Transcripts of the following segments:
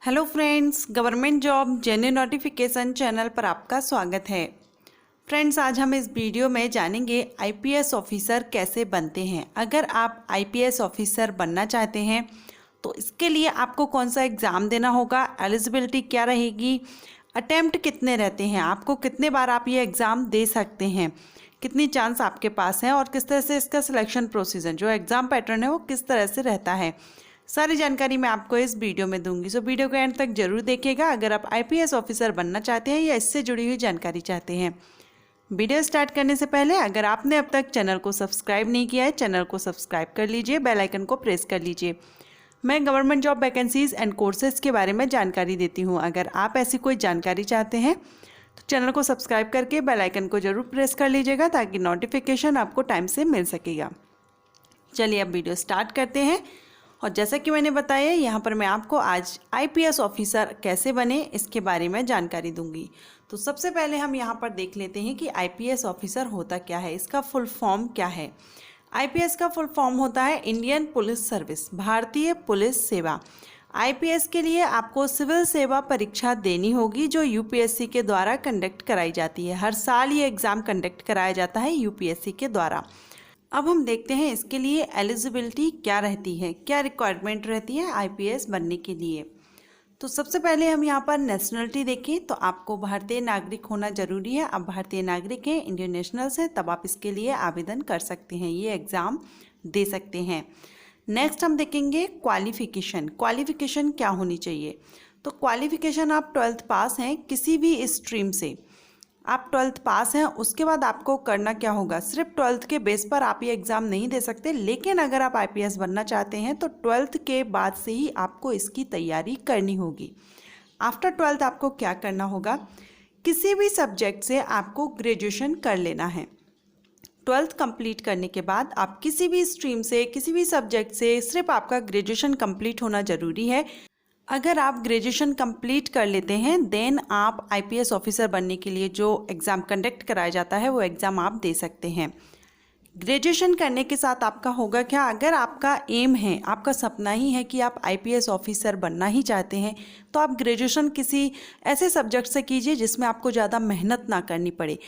Hello friends, government job genuine notification channel पर आपका स्वागत है। फ्रेंड्स, आज हम इस वीडियो में जानेंगे आईपीएस ऑफिसर कैसे बनते हैं। अगर आप आईपीएस ऑफिसर बनना चाहते हैं तो इसके लिए आपको कौन सा एग्ज़ाम देना होगा, एलिजिबिलिटी क्या रहेगी, अटेम्प्ट कितने रहते हैं, आपको कितने बार आप ये एग्ज़ाम दे सकते हैं, कितनी चांस आपके पास है और किस तरह से इसका सिलेक्शन प्रोसीजर जो एग्ज़ाम पैटर्न है वो किस तरह से रहता है, सारी जानकारी मैं आपको इस वीडियो में दूंगी। सो वीडियो को एंड तक जरूर देखिएगा अगर आप आईपीएस ऑफिसर बनना चाहते हैं या इससे जुड़ी हुई जानकारी चाहते हैं। वीडियो स्टार्ट करने से पहले अगर आपने अब तक चैनल को सब्सक्राइब नहीं किया है, चैनल को सब्सक्राइब कर लीजिए, बेल आइकन को प्रेस कर लीजिए। मैं government job vacancies and courses के बारे में जानकारी देती हूँ। अगर आप ऐसी कोई जानकारी चाहते हैं तो चैनल को सब्सक्राइब करके बेल आइकन को जरूर प्रेस कर लीजिएगा ताकि नोटिफिकेशन आपको टाइम से मिल सकेगा। चलिए अब वीडियो स्टार्ट करते हैं। और जैसा कि मैंने बताया, यहाँ पर मैं आपको आज आईपीएस ऑफिसर कैसे बने इसके बारे में जानकारी दूंगी। तो सबसे पहले हम यहाँ पर देख लेते हैं कि आईपीएस ऑफिसर होता क्या है, इसका फुल फॉर्म क्या है। आईपीएस का फुल फॉर्म होता है इंडियन पुलिस सर्विस, भारतीय पुलिस सेवा। आईपीएस के लिए आपको सिविल सेवा परीक्षा देनी होगी जो यूपीएससी के द्वारा कंडक्ट कराई जाती है। हर साल ये एग्ज़ाम कंडक्ट कराया जाता है यूपीएससी के द्वारा। अब हम देखते हैं इसके लिए एलिजिबिलिटी क्या रहती है, क्या रिक्वायरमेंट रहती है आईपीएस बनने के लिए। तो सबसे पहले हम यहाँ पर नेशनलिटी देखें तो आपको भारतीय नागरिक होना जरूरी है। अब भारतीय नागरिक हैं, इंडियन नेशनल्स हैं, तब आप इसके लिए आवेदन कर सकते हैं, ये एग्ज़ाम दे सकते हैं। नेक्स्ट हम देखेंगे क्वालिफिकेशन। क्वालिफिकेशन क्या होनी चाहिए, तो क्वालिफिकेशन आप 12th पास हैं किसी भी स्ट्रीम से। आप 12th पास हैं, उसके बाद आपको करना क्या होगा, सिर्फ 12th के बेस पर आप ये एग्ज़ाम नहीं दे सकते, लेकिन अगर आप आईपीएस बनना चाहते हैं तो 12th के बाद से ही आपको इसकी तैयारी करनी होगी। आफ्टर 12th आपको क्या करना होगा, किसी भी सब्जेक्ट से आपको ग्रेजुएशन कर लेना है। 12th कंप्लीट करने के बाद आप किसी भी स्ट्रीम से, किसी भी सब्जेक्ट से सिर्फ आपका ग्रेजुएशन कंप्लीट होना ज़रूरी है। अगर आप ग्रेजुएशन कंप्लीट कर लेते हैं देन आप आईपीएस ऑफिसर बनने के लिए जो एग्ज़ाम कंडक्ट कराया जाता है वो एग्ज़ाम आप दे सकते हैं। ग्रेजुएशन करने के साथ आपका होगा क्या, अगर आपका एम है, आपका सपना ही है कि आप आईपीएस ऑफिसर बनना ही चाहते हैं तो आप ग्रेजुएशन किसी ऐसे सब्जेक्ट से कीजिए जिसमें आपको ज़्यादा मेहनत ना करनी पड़े।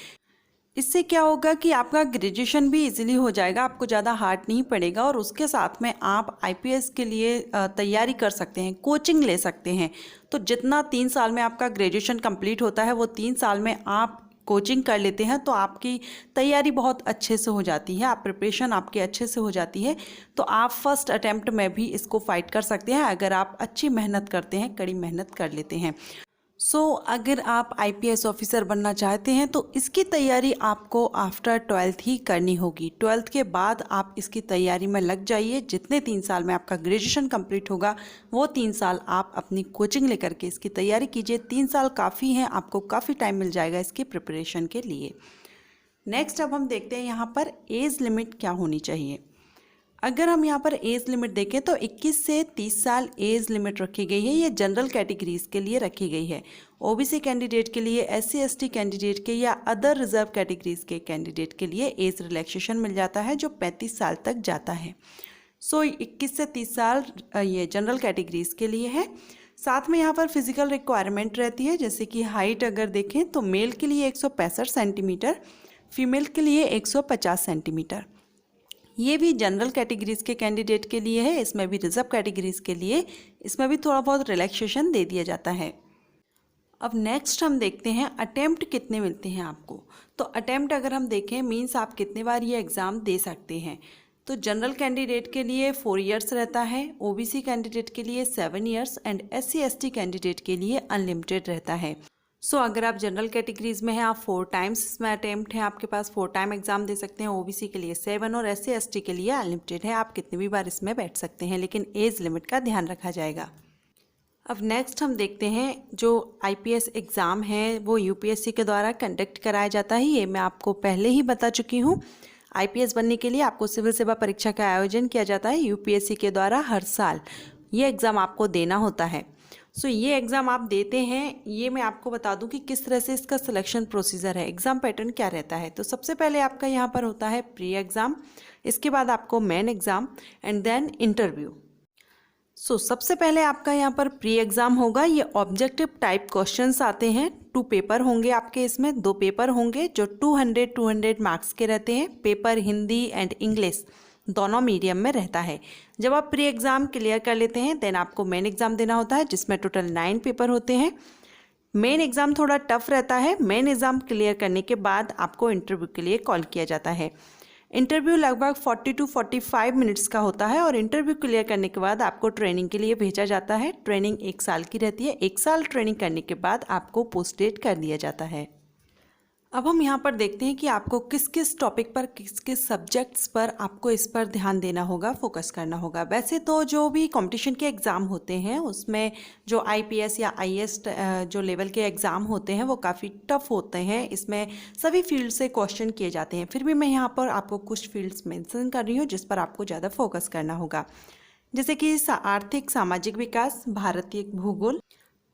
इससे क्या होगा कि आपका ग्रेजुएशन भी इजीली हो जाएगा, आपको ज़्यादा हार्ड नहीं पड़ेगा और उसके साथ में आप आईपीएस के लिए तैयारी कर सकते हैं, कोचिंग ले सकते हैं। तो जितना 3 साल में आपका ग्रेजुएशन कंप्लीट होता है वो 3 साल में आप कोचिंग कर लेते हैं तो आपकी तैयारी बहुत अच्छे से हो जाती है, आप प्रिपरेशन आपके अच्छे से हो जाती है। तो आप फर्स्ट अटैम्प्ट में भी इसको फाइट कर सकते हैं अगर आप अच्छी मेहनत करते हैं, कड़ी मेहनत कर लेते हैं। अगर आप आईपीएस ऑफिसर बनना चाहते हैं तो इसकी तैयारी आपको आफ्टर 12th ही करनी होगी। 12th के बाद आप इसकी तैयारी में लग जाइए। जितने 3 साल में आपका ग्रेजुएशन कंप्लीट होगा वो 3 साल आप अपनी कोचिंग लेकर के इसकी तैयारी कीजिए। 3 साल काफ़ी हैं, आपको काफ़ी टाइम मिल जाएगा इसकी प्रिपरेशन के लिए। नेक्स्ट अब हम देखते हैं यहाँ पर एज लिमिट क्या होनी चाहिए। अगर हम यहाँ पर एज लिमिट देखें तो 21 से 30 साल एज लिमिट रखी गई है। ये जनरल कैटेगरीज के लिए रखी गई है। ओबीसी कैंडिडेट के लिए, एससी एसटी कैंडिडेट के या अदर रिजर्व कैटेगरीज के कैंडिडेट के लिए एज रिलैक्सेशन मिल जाता है जो 35 साल तक जाता है। 21 से 30 साल ये जनरल कैटेगरीज के लिए है। साथ में यहाँ पर फिजिकल रिक्वायरमेंट रहती है, जैसे कि हाइट अगर देखें तो मेल के लिए 165 सेंटीमीटर, फीमेल के लिए 150 सेंटीमीटर। ये भी जनरल कैटेगरीज के कैंडिडेट के लिए है। इसमें भी रिजर्व कैटेगरीज के लिए इसमें भी थोड़ा बहुत रिलैक्सेशन दे दिया जाता है। अब नेक्स्ट हम देखते हैं अटेम्प्ट कितने मिलते हैं आपको। तो अटेम्प्ट अगर हम देखें मीन्स आप कितने बार ये एग्ज़ाम दे सकते हैं। तो जनरल कैंडिडेट के लिए 4 इयर्स रहता है, ओबीसी कैंडिडेट के लिए 7 years and SC ST candidate के लिए अनलिमिटेड रहता है। अगर आप जनरल कैटेगरीज में हैं आप 4 टाइम्स इसमें अटेम्प्ट है, आपके पास 4 टाइम एग्जाम दे सकते हैं। ओबीसी के लिए 7 और एससी एसटी के लिए अनलिमिटेड है, आप कितनी भी बार इसमें बैठ सकते हैं, लेकिन एज लिमिट का ध्यान रखा जाएगा। अब नेक्स्ट हम देखते हैं जो आईपीएस एग्ज़ाम है वो यूपीएससी के द्वारा कंडक्ट कराया जाता है। ये मैं आपको पहले ही बता चुकी हूँ। आईपीएस बनने के लिए आपको सिविल सेवा परीक्षा का आयोजन किया जाता है यूपीएससी के द्वारा। हर साल ये एग्ज़ाम आपको देना होता है। ये एग्ज़ाम आप देते हैं, ये मैं आपको बता दूं कि किस तरह से इसका सिलेक्शन प्रोसीजर है, एग्ज़ाम पैटर्न क्या रहता है। तो सबसे पहले आपका यहाँ पर होता है प्री एग्ज़ाम, इसके बाद आपको main exam and then interview. सबसे पहले आपका यहाँ पर प्री एग्ज़ाम होगा। ये ऑब्जेक्टिव टाइप क्वेश्चंस आते हैं। 2 पेपर होंगे आपके, इसमें 2 पेपर होंगे जो 200 मार्क्स के रहते हैं। पेपर हिंदी एंड इंग्लिश दोनों मीडियम में रहता है। जब आप प्री एग्ज़ाम क्लियर कर लेते हैं देन आपको मेन एग्ज़ाम देना होता है, जिसमें टोटल 9 पेपर होते हैं। मेन एग्ज़ाम थोड़ा टफ रहता है। मेन एग्ज़ाम क्लियर करने के बाद आपको इंटरव्यू के लिए कॉल किया जाता है। इंटरव्यू लगभग 40 to 45 मिनट्स का होता है और इंटरव्यू क्लियर करने के बाद आपको ट्रेनिंग के लिए भेजा जाता है। ट्रेनिंग 1 साल की रहती है। 1 साल ट्रेनिंग करने के बाद आपको पोस्टेड कर दिया जाता है। अब हम यहाँ पर देखते हैं कि आपको किस किस टॉपिक पर, किस किस सब्जेक्ट्स पर आपको इस पर ध्यान देना होगा, फोकस करना होगा। वैसे तो जो भी कंपटीशन के एग्ज़ाम होते हैं उसमें जो आईपीएस या आईएएस जो लेवल के एग्ज़ाम होते हैं वो काफ़ी टफ होते हैं। इसमें सभी फील्ड से क्वेश्चन किए जाते हैं। फिर भी मैं यहाँ पर आपको कुछ फील्ड्स मेंशन कर रही हूँ जिस पर आपको ज़्यादा फोकस करना होगा, जैसे कि आर्थिक सामाजिक विकास, भारतीय भूगोल,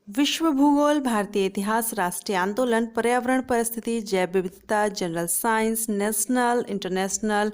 विश्व भूगोल, भारतीय इतिहास, राष्ट्रीय आंदोलन, पर्यावरण परिस्थिति, जैव विविधता, general science, national international,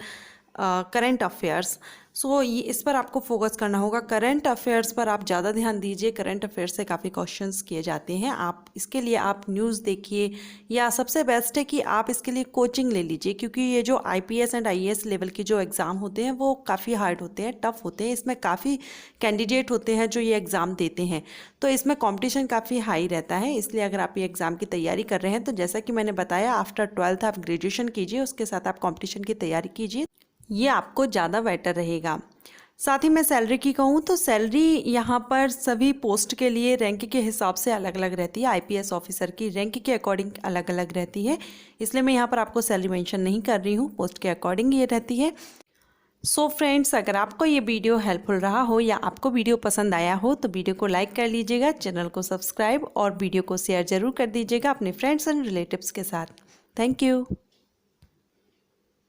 current affairs. ये इस पर आपको फोकस करना होगा। करंट अफेयर्स पर आप ज़्यादा ध्यान दीजिए। करंट अफेयर्स से काफ़ी क्वेश्चंस किए जाते हैं। आप इसके लिए आप न्यूज़ देखिए, या सबसे बेस्ट है कि आप इसके लिए कोचिंग ले लीजिए, क्योंकि ये जो आईपीएस एंड आईएएस लेवल के जो एग्ज़ाम होते हैं वो काफ़ी हार्ड होते हैं, टफ होते हैं। इसमें काफ़ी कैंडिडेट होते हैं जो ये एग्ज़ाम देते हैं, तो इसमें कॉम्पिटिशन काफ़ी हाई रहता है। इसलिए अगर आप ये एग्ज़ाम की तैयारी कर रहे हैं तो जैसा कि मैंने बताया, आफ्टर 12th आप ग्रेजुएशन कीजिए, उसके साथ आप कॉम्पिटिशन की तैयारी कीजिए, ये आपको ज़्यादा बेटर रहेगा। साथ ही मैं सैलरी की कहूँ तो सैलरी यहाँ पर सभी पोस्ट के लिए रैंक के हिसाब से अलग अलग रहती है। आईपीएस ऑफिसर की रैंक के अकॉर्डिंग अलग अलग रहती है, इसलिए मैं यहाँ पर आपको सैलरी मेंशन नहीं कर रही हूँ, पोस्ट के अकॉर्डिंग ये रहती है। फ्रेंड्स, अगर आपको ये वीडियो हेल्पफुल रहा हो या आपको वीडियो पसंद आया हो तो वीडियो को लाइक कर लीजिएगा, चैनल को सब्सक्राइब और वीडियो को शेयर ज़रूर कर दीजिएगा अपने फ्रेंड्स एंड रिलेटिव्स के साथ। Thank you.